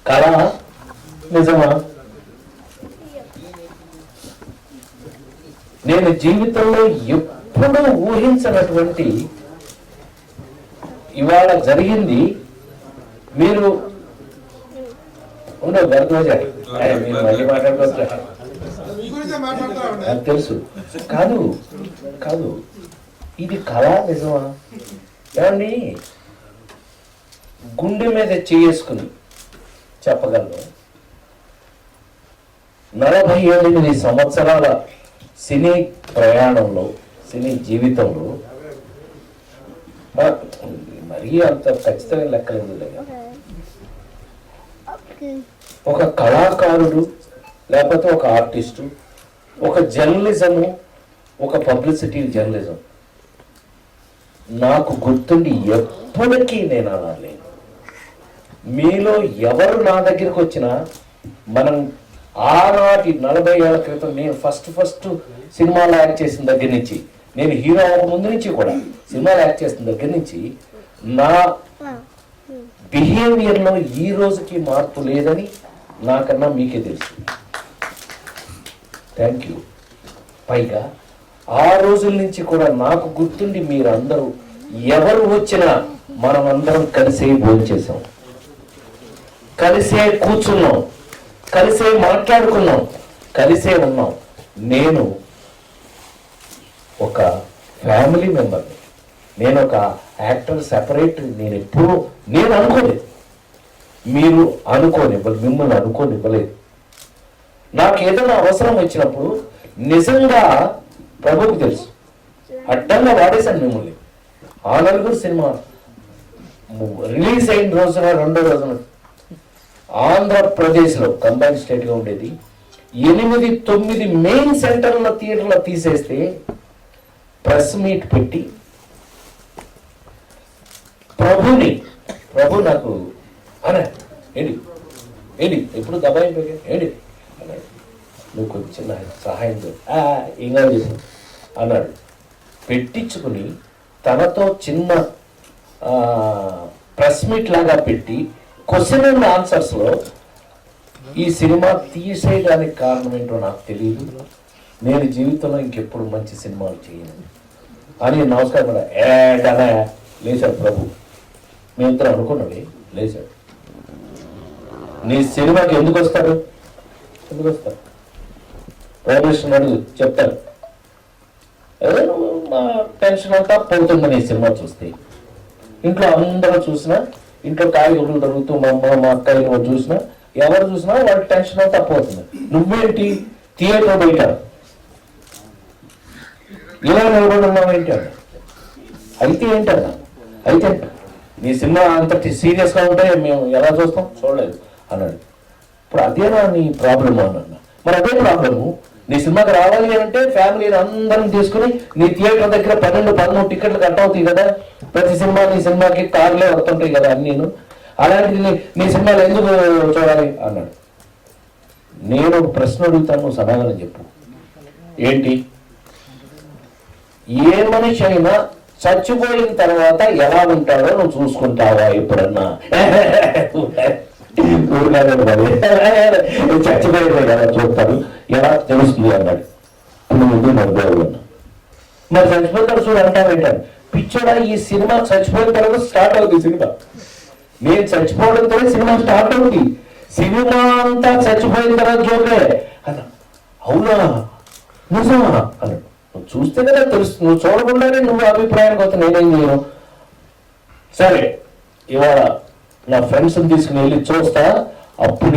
కళ నిజమా? నేను జీవితంలో ఎప్పుడూ ఊహించినటువంటి ఇవాళ జరిగింది. మీరు ఉండవు భరద్వాజారి, మీరు మళ్ళీ మాట్లాడుకోవచ్చు, నాకు తెలుసు. కాదు కాదు, ఇది కళ నిజమా? ఏమండి, గుండె మీద చేసుకుని చెప్పగలను, 48 సంవత్సరాల సినీ ప్రయాణంలో, సినీ జీవితంలో మరీ అంత ఖచ్చితమైన లెక్కలేదు. ఒక కళాకారుడు లేకపోతే ఒక ఆర్టిస్టు, ఒక జర్నలిజము, ఒక పబ్లిసిటీ జర్నలిజం, నాకు గుర్తుండి ఎప్పటికీ నేను అనలేను. మీలో ఎవరు నా దగ్గరికి వచ్చినా, మనం ఆనాటి 40 ఏళ్ల క్రితం నేను ఫస్ట్ సినిమాలో యాక్ట్ చేసిన దగ్గర నుంచి, నేను హీరో అవ్వక ముందు నుంచి కూడా సినిమాలో యాక్ట్ చేసిన దగ్గర నుంచి నా బిహేవియర్లో ఈ రోజుకి మార్పు లేదని నాకన్నా మీకే తెలుసు. Thank you. పైగా ఆ రోజుల నుంచి కూడా నాకు గుర్తుండి మీరందరూ ఎవరు వచ్చినా మనం అందరం కలిసే భోంచేసాం, కలిసే కూర్చున్నాం, కలిసే మాట్లాడుకున్నాం, కలిసే ఉన్నాం. నేను ఒక ఫ్యామిలీ మెంబర్ని, నేను ఒక యాక్టర్ సెపరేట్, నేను ఎప్పుడూ నేను అనుకోలేదు, మీరు అనుకోనివ్వలేదు, మిమ్మల్ని అనుకోనివ్వలేదు. నాకు ఏదైనా అవసరం వచ్చినప్పుడు నిజంగా ప్రభువుకు తెలుసు, అడ్డంగా వాడేశాను మిమ్మల్ని. ఆ నలుగురు సినిమా రిలీజ్ అయిన రోజున, 2వ రోజున ఆంధ్రప్రదేశ్లో కంబైన్ స్టేట్గా ఉండేది, 8-9 మెయిన్ సెంటర్ల థియేటర్లో తీసేస్తే ప్రెస్ మీట్ పెట్టి ప్రభు నాకు అనే ఏంటి ఎప్పుడు దబాయింది ఏంటి అన్నాడు, నువ్వు కొంచెం సహాయం ఇంకా చేసి అన్నాడు. పెట్టించుకుని తనతో చిన్న ప్రెస్ మీట్ లాగా పెట్టి క్వశ్చన్ అండ్ ఆన్సర్స్లో ఈ సినిమా తీసేయడానికి కారణం ఏంటో నాకు తెలియదు, నేను జీవితంలో ఇంకెప్పుడు మంచి సినిమాలు చేయను అని నమస్కారం ఏదనా లేచాడు ప్రభు. మేమిద్దరం అనుకున్నవి లేచాడు. నీ సినిమాకి ఎందుకు వస్తారు ప్రొఫెషన్ అడుగు చెప్తారు, మా టెన్షన్ అంతా పోతుందని ఈ సినిమా చూస్తే. ఇంట్లో అందరూ చూసినా, ఇంట్లో కాయగూరలు దొరుకుతూ మా అమ్మ మా అక్కయ్య చూసినా, ఎవరు చూసినా వాళ్ళ టెన్షన్ అంతా పోతుంది. నువ్వేంటి థియేటర్ బయట ఇలా నిలబడి ఉన్నావేంటి అన్న. అయితే ఏంటన్నా, అయితే నీ సినిమా అంత సీరియస్గా ఉంటే మేము ఎలా చూస్తాం, చూడలేదు అన్నాడు. ఇప్పుడు అదేనా నీ ప్రాబ్లమ్ అన్న. మరి అదే ప్రాబ్లము, నీ సినిమాకి రావాలి అంటే ఫ్యామిలీని అందరం తీసుకుని నీ థియేటర్ దగ్గర 12-13 టికెట్లు కట్ అవుతాయి కదా, ప్రతి సినిమా నీ సినిమాకి కార్లే వస్తుంటాయి కదా అన్నీను. అలాంటిది నీ సినిమాలు ఎందుకు చూడాలి అన్నాడు. నేను ప్రశ్న అడుగుతాను, సమాధానం చెప్పు. ఏంటి? ఏ మనిషి అయినా చచ్చిపోయిన తర్వాత ఎలా ఉంటాడో నువ్వు చూసుకుంటావా ఎప్పుడన్నా? చచ్చిపోయిన ఎలా చూస్తాడు, ఎలా తెలుస్తుంది అన్నాడు. ముందు మరుగోడు అన్నా. మరి చచ్చిపోతాడు చూడు అంటావేంటాను. పిచ్చోడా, ఈ సినిమా చచ్చిపోయిన తర్వాత స్టార్ట్ అవుతుంది సినిమా. నేను చచ్చిపోవడంతో సినిమా స్టార్ట్ అవుతుంది. సినిమా అంతా చచ్చిపోయిన తర్వాత చూడలే అన్నా. అవునా, నిజమా అన్నాడు. నువ్వు చూస్తే కదా తెలుస్తుంది, నువ్వు చూడకుండానే నువ్వు అభిప్రాయానికి వస్తే నేనేం చేయను. సరే, ఇవాళ నా ఫ్రెండ్స్ని తీసుకుని వెళ్ళి చూస్తా, అప్పుడు